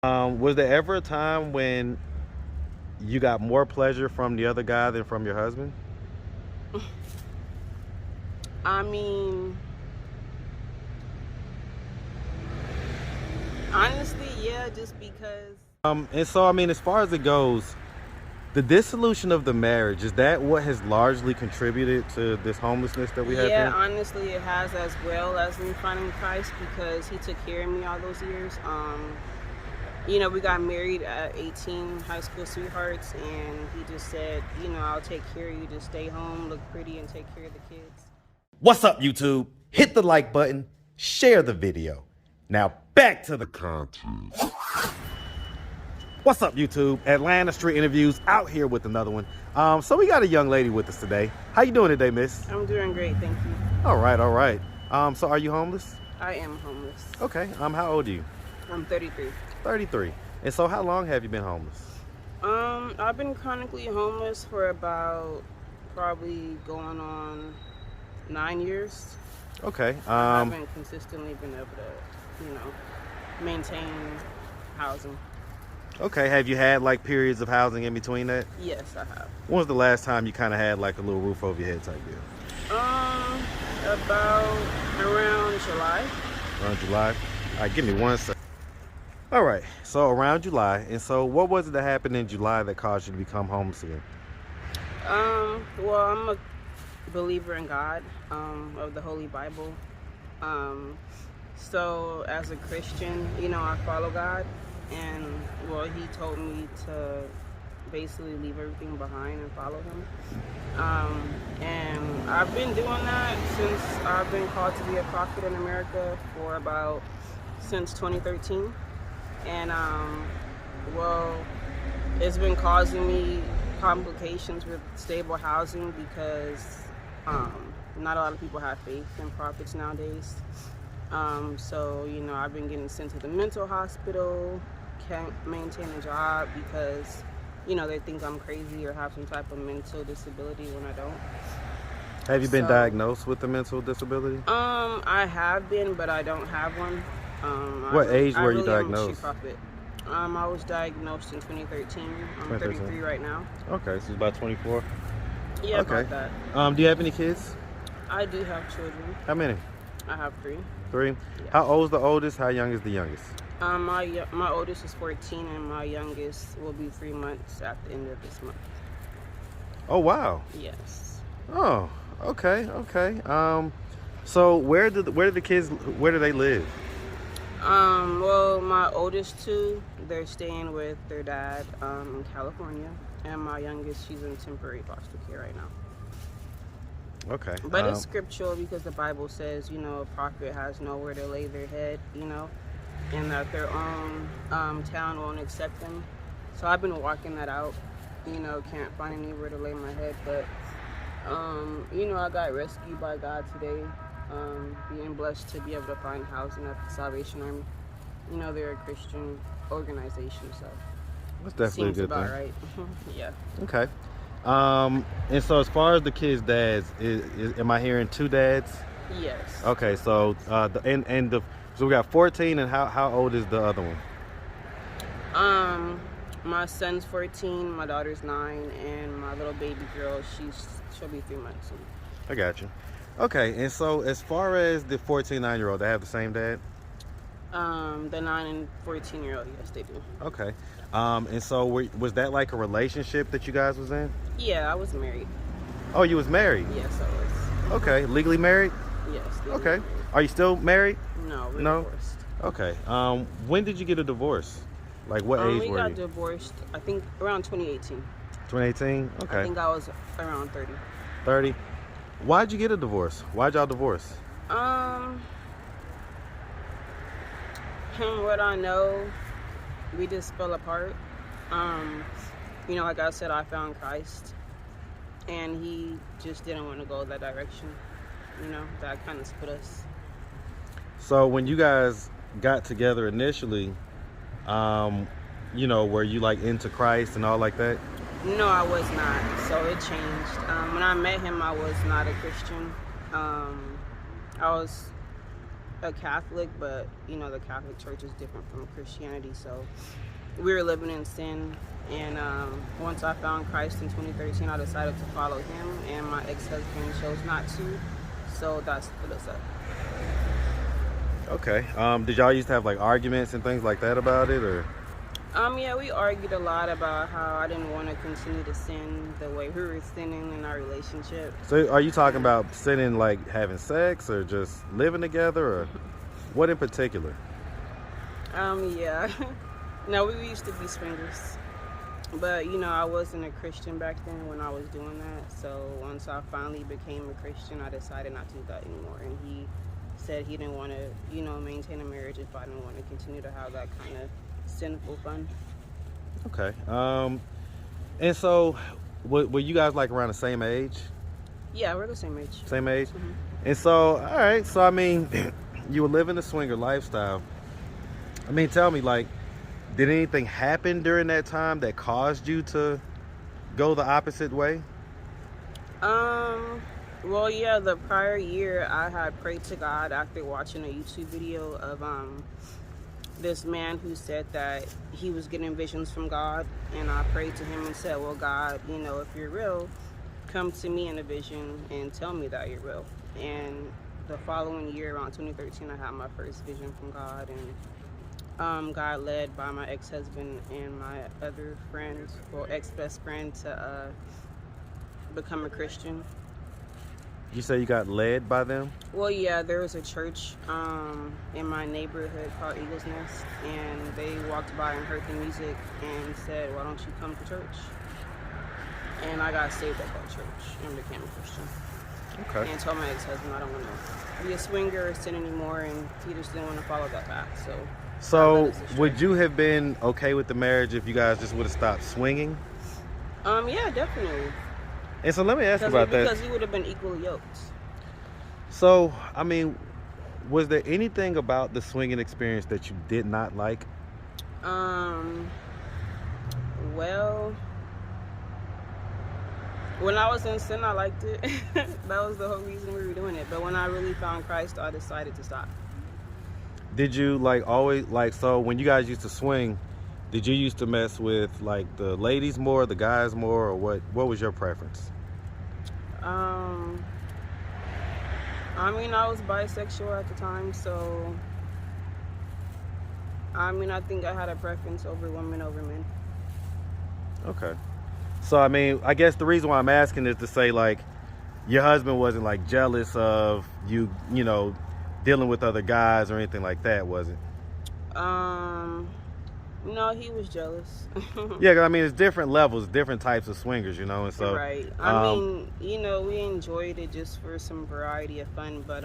Was there ever a time when you got more pleasure from the other guy than from your husband? I mean, honestly, yeah, just because. And so, I mean, as far as it goes, the dissolution of the marriage, is that what has largely contributed to this homelessness that we have Yeah, here? honestly, it has, as well as me finding Christ, because he took care of me all those years. We got married at 18, high school sweethearts, and he just said, I'll take care of you. Just stay home, look pretty, and take care of the kids. What's up, YouTube? Hit the like button, share the video. Now back to the content. What's up, YouTube? Atlanta Street Interviews out here with another one. So we got a young lady with us today. How you doing today, miss? I'm doing great, thank you. All right, all right. So are you homeless? I am homeless. Okay. How old are you? I'm 33. 33. And so how long have you been homeless? I've been chronically homeless for about probably going on 9 years. Okay. I haven't consistently been able to, maintain housing. Okay. Have you had like periods of housing in between that? Yes, I have. When was the last time you kind of had like a little roof over your head type deal? About around July. Around July? All right, give me 1 second. All right, so around July. And so what was it that happened in July that caused you to become homeless again? Well, I'm a believer in God, of the Holy Bible. So as a Christian, I follow God, and well, he told me to basically leave everything behind and follow him. And I've been doing that since I've been called to be a prophet in America since 2013. And well, it's been causing me complications with stable housing because not a lot of people have faith in prophets nowadays. So I've been getting sent to the mental hospital, can't maintain a job because they think I'm crazy or have some type of mental disability when I don't. Have you been diagnosed with a mental disability? I have been, but I don't have one. What age were you really am a diagnosed? street prophet. I was diagnosed in 2013. I'm 33 right now. Okay, so it's about 24. Yeah, okay. about that. Do you have any kids? I do have children. How many? I have 3. 3? Yeah. How old is the oldest? How young is the youngest? My oldest is 14, and my youngest will be 3 months at the end of this month. Oh, wow. Yes. Oh, okay. So where do the kids, where do they live? Well, my oldest 2, they're staying with their dad in California, and my youngest, she's in temporary foster care right now. Okay. But it's scriptural because the Bible says, a prophet has nowhere to lay their head, and that their own town won't accept them. So I've been walking that out, can't find anywhere to lay my head. But, I got rescued by God today, being blessed to be able to find housing at the Salvation Army. They're a Christian organization, so that's definitely seems a good about thing. right. Yeah. Okay. And so as far as the kids' dads, am I hearing 2 dads? Yes. Okay, so so we got 14, and how old is the other one? My son's 14, my daughter's 9, and my little baby girl, she'll be 3 months soon. I got you. Okay, and so as far as the 14, 9-year-old, they have the same dad? The 9 and 14-year-old, yes, they do. Okay. And so was that like a relationship that you guys was in? Yeah, I was married. Oh, you was married? Yes, I was. Okay, legally married? Yes. Okay. Are you still married? No, we're No? divorced. Okay. When did you get a divorce? Like what age were you? We got divorced, I think, around 2018. 2018? Okay. I think I was around 30. 30? Why'd you get a divorce? Why'd y'all divorce? From what I know, we just fell apart. Like I said, I found Christ, and he just didn't want to go that direction. That kind of split us. So when you guys got together initially, were you like into Christ and all like that? No, I was not. So it changed. When I met him, I was not a Christian. I was a Catholic, but the Catholic Church is different from Christianity. So we were living in sin, and once I found Christ in 2013, I decided to follow him, and my ex-husband chose not to. So that split us up. Okay. Did y'all used to have like arguments and things like that about it, or? Yeah, we argued a lot about how I didn't want to continue to sin the way we were sinning in our relationship. So are you talking about sinning like having sex or just living together, or what in particular? Yeah. No, we used to be swingers. But, I wasn't a Christian back then when I was doing that. So once I finally became a Christian, I decided not to do that anymore. And he said he didn't want to, maintain a marriage if I didn't want to continue to have that kind of sinful fun. Okay. And so were you guys like around the same age? Yeah, we're the same age. Same age? Mm-hmm. And so, all right. So, I mean, you were living the swinger lifestyle. I mean, tell me, like, did anything happen during that time that caused you to go the opposite way? Well, yeah, the prior year I had prayed to God after watching a YouTube video of this man who said that he was getting visions from God, and I prayed to him and said, well, God, if you're real, come to me in a vision and tell me that you're real. And the following year, around 2013, I had my first vision from God, and God led by my ex-husband and my other friend, well, ex-best friend, to become a Christian. You say you got led by them? Well, yeah, there was a church in my neighborhood called Eagle's Nest, and they walked by and heard the music and said, why don't you come to church? And I got saved at that church and became a Christian. Okay. And told my ex-husband I don't want to be a swinger or sin anymore, and he just didn't want to follow that path. So would you have been okay with the marriage if you guys just would have stopped swinging? Yeah, definitely. And so let me ask you about that. Because you would have been equally yoked. So, I mean, was there anything about the swinging experience that you did not like? Well, when I was in sin, I liked it. That was the whole reason we were doing it. But when I really found Christ, I decided to stop. Did you so when you guys used to swing, did you used to mess with like the ladies more, the guys more, or what was your preference? I mean, I was bisexual at the time, so I think I had a preference over women over men. Okay. So, I mean, I guess the reason why I'm asking is to say, like, your husband wasn't, like, jealous of you, dealing with other guys or anything like that, was it? No, he was jealous. Yeah, 'cause I mean, it's different levels, different types of swingers, and so... Right. I mean, we enjoyed it just for some variety of fun, but,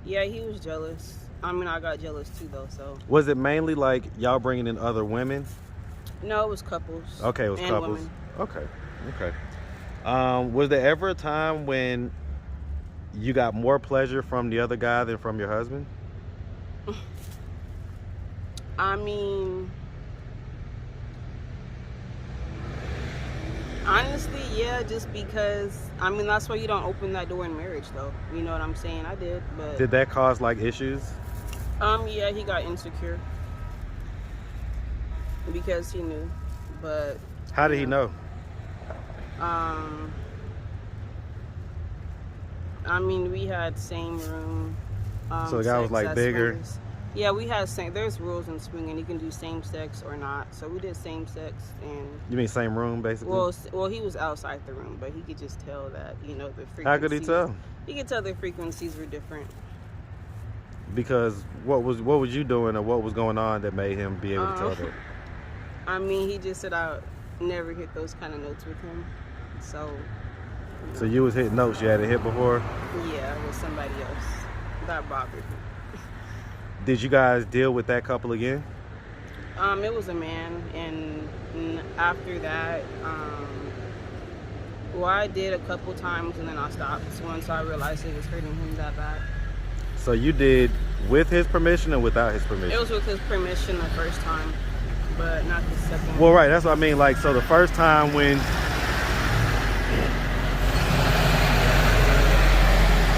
yeah, he was jealous. I mean, I got jealous too, though, so... Was it mainly, like, y'all bringing in other women? No, it was couples. Okay, it was and couples. Women. Okay. Was there ever a time when you got more pleasure from the other guy than from your husband? I mean, honestly, yeah, just because, that's why you don't open that door in marriage, though. You know what I'm saying? I did, but... Did that cause, like, issues? Yeah, he got insecure. Because he knew, but... How did he know? We had same room. So the guy was, like, bigger? Swingers. Yeah, we had there's rules in swinging. You can do same sex or not. So we did same sex, and... You mean same room, basically? Well, he was outside the room, but he could just tell that, the frequencies... How could he tell? He could tell the frequencies were different. Because what was you doing or what was going on that made him be able to tell that? He just said I never hit those kind of notes with him. So... So you was hitting notes you hadn't hit before? Yeah, with somebody else. That bothered me. Did you guys deal with that couple again? It was a man, and after that, I did a couple times, and then I stopped once I realized it was hurting him that bad. So you did with his permission or without his permission? It was with his permission the first time, but not the second. Well, right, that's what I mean. Like, so the first time when...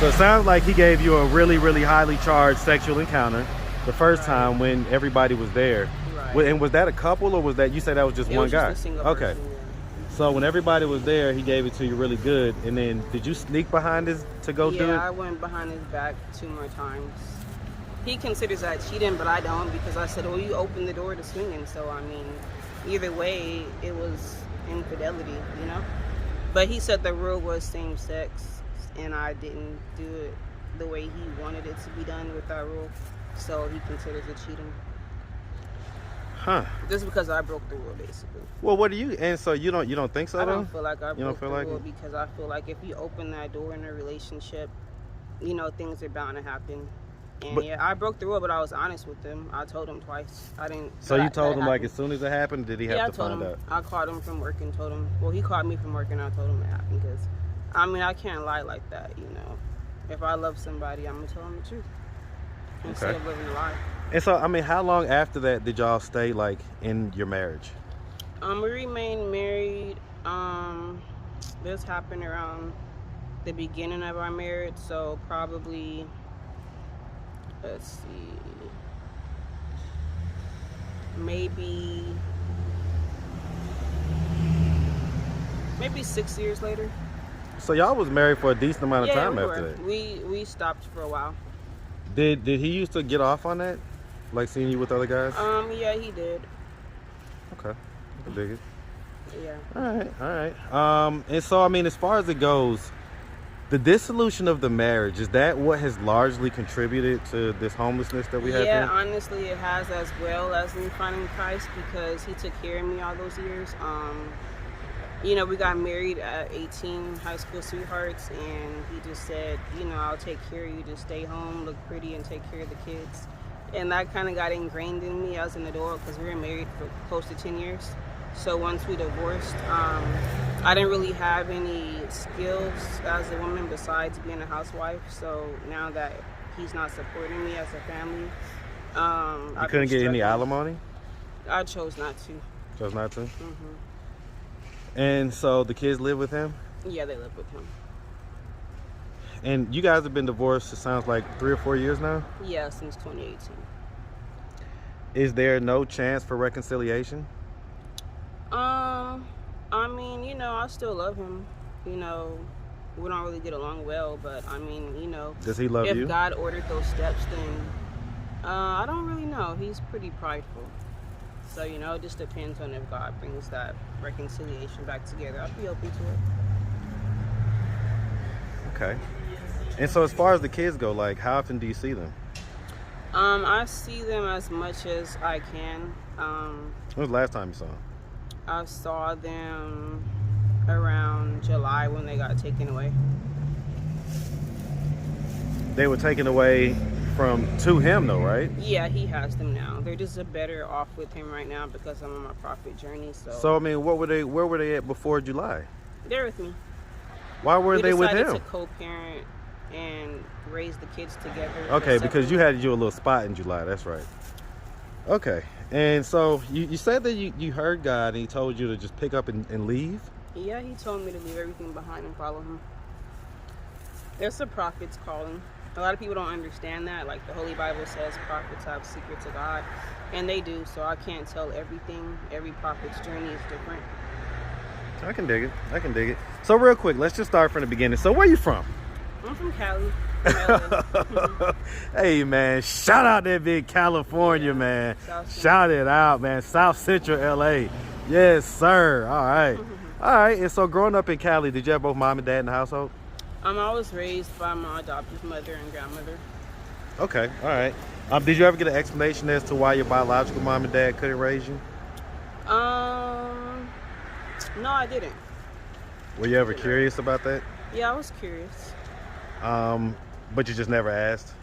So it sounds like he gave you a really, really highly charged sexual encounter the first time when everybody was there. Right. And was that a couple, or was that, you said that was just one guy? Just a single okay. person, yeah. So when everybody was there, he gave it to you really good. And then did you sneak behind his to go do it? Yeah, I went behind his back 2 more times. He considers that cheating, but I don't, because I said, well, you opened the door to swinging. So, I mean, either way, it was infidelity, you know? But he said the rule was same sex, and I didn't do it the way he wanted it to be done with that rule. So he considers it cheating. Huh. Just because I broke the rule, basically. Well, what do you, and so you don't think so, though? I don't feel like I broke the rule because I feel like if you open that door in a relationship, you know, things are bound to happen. And yeah, I broke the rule, but I was honest with him. I told him twice. I didn't. So you told him like as soon as it happened? Did he have to find out? I called him from work and told him. Well, he called me from work and I told him it happened because, I mean, I can't lie like that. You know, if I love somebody, I'm gonna tell them the truth instead of living a lie. And so, I mean, how long after that did y'all stay like in your marriage? We remained married. This happened around the beginning of our marriage, so probably. Let's see, maybe 6 years later. So y'all was married for a decent amount of time after that. We stopped for a while. Did he used to get off on that, like seeing you with other guys? Yeah, he did. Okay, I can dig it. Yeah. All right. And so, I mean, as far as it goes, the dissolution of the marriage, is that what has largely contributed to this homelessness that we have here? Yeah, honestly, it has, as well as me finding Christ, because he took care of me all those years. You know, we got married at 18, high school sweethearts, and he just said, you know, I'll take care of you, just stay home, look pretty, and take care of the kids. And that kind of got ingrained in me as an adult, because we were married for close to 10 years. So once we divorced, I didn't really have any skills as a woman besides being a housewife. So now that he's not supporting me as a family, you couldn't get any alimony? I chose not to. Chose not to? Mm-hmm. And so the kids live with him? Yeah, they live with him. And you guys have been divorced, it sounds like 3 or 4 years now? Yeah, since 2018. Is there no chance for reconciliation? I mean, you know, I still love him. You know, we don't really get along well, but I mean, you know. Does he love you? If God ordered those steps, then I don't really know. He's pretty prideful. So, you know, it just depends on if God brings that reconciliation back together. I'd be open to it. Okay. And so as far as the kids go, like, how often do you see them? I see them as much as I can. When was the last time you saw them? I saw them around July when they got taken away. They were taken away to him though, right? Yeah, he has them now. They're just better off with him right now because I'm on my prophet journey. So I mean, where were they at before July? They're with me. Why were they with him? We decided to co-parent and raise the kids together. Okay, because you had a little spot in July. That's right. Okay, and so you said that you heard God and he told you to just pick up and leave? Yeah, he told me to leave everything behind and follow him. There's a prophet's calling. A lot of people don't understand that. Like the Holy Bible says, prophets have secrets of God, and they do. So I can't tell everything. Every prophet's journey is different. I can dig it. So real quick, let's just start from the beginning. So where you from? I'm from Cali. LA. Hey man, shout out that big California, man. Shout it out, man. South Central LA. Yes, sir. All right. All right. And so growing up in Cali, did you have both mom and dad in the household? I was raised by my adoptive mother and grandmother. Okay. All right. Did you ever get an explanation as to why your biological mom and dad couldn't raise you? No, I didn't. Were you ever curious about that? Yeah, I was curious. But you just never asked?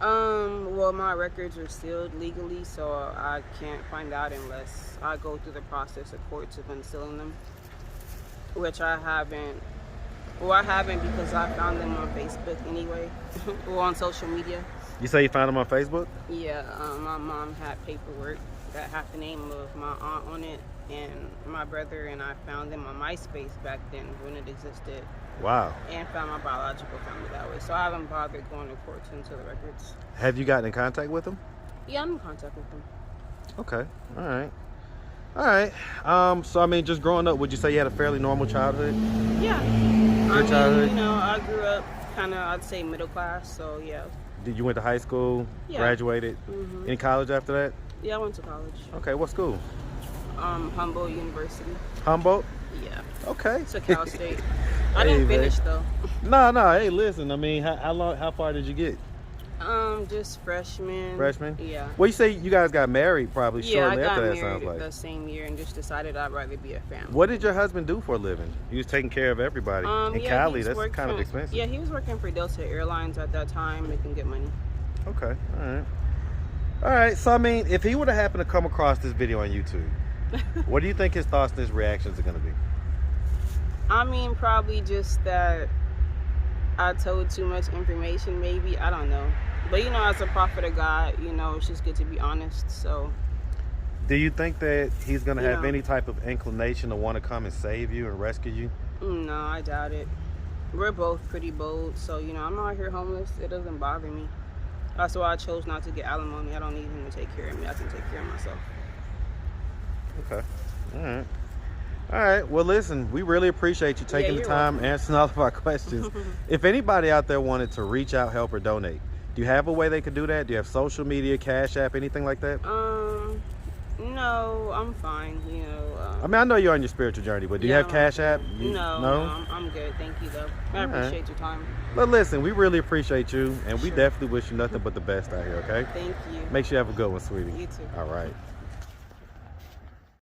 Well, my records are sealed legally, so I can't find out unless I go through the process of courts of unsealing them, which I haven't. Well, I haven't because I found them on Facebook anyway, or on social media. You say you found them on Facebook? Yeah, my mom had paperwork that had the name of my aunt on it, and my brother and I found them on MySpace back then when it existed, Wow. and found my biological family that way. So I haven't bothered going to court into the records. Have you gotten in contact with them? Yeah, I'm in contact with them. Okay. All right. All right. So I mean, just growing up, would you say you had a fairly normal childhood? Yeah. Good childhood? You know, I grew up kind of, I'd say, middle class, so yeah. Did you went to high school? Yeah. Graduated? Mm-hmm. Any college after that? Yeah, I went to college. Okay. What school? Humboldt University. Humboldt? Yeah. Okay. To Cal State. I Hey, didn't man. finish though. No. Hey, listen. I mean, how far did you get? Just freshman. Freshman? Yeah. Well, you say you guys got married probably Yeah, I shortly got after that. married Sounds like. the same year and just decided I'd rather be a family. What did your husband do for a living? He was taking care of everybody. In yeah, Cali, he's that's working- kind of expensive. Yeah, he was working for Delta Airlines at that time, making good money. Okay. All right. All right. So I mean, if he would have happened to come across this video on YouTube, what do you think his thoughts and his reactions are going to be? I mean, probably just that I told too much information, maybe. I don't know. But, you know, as a prophet of God, you know, it's just good to be honest. So, Do you think that he's going to have Yeah. any type of inclination to want to come and save you and rescue you? no, I doubt it. We're both pretty bold. So, you know, I'm out here homeless. It doesn't bother me. That's why I chose not to get alimony. I don't need him to take care of me. I can take care of myself. Okay. All right. All right. Well, listen, we really appreciate you taking the you're time answering all of our questions. If anybody out there wanted to reach out, help, or donate, do you have a way they could do that? Do you have social media, Cash App, anything like that? No, I'm fine. You know. I mean, I know you're on your spiritual journey, but do you Yeah, have Cash App? No, I'm good. Thank you, though. I All right. appreciate your time. But listen, we really appreciate you, and we Sure. definitely wish you nothing but the best out here, okay? Thank you. Make sure you have a good one, sweetie. You too. All right.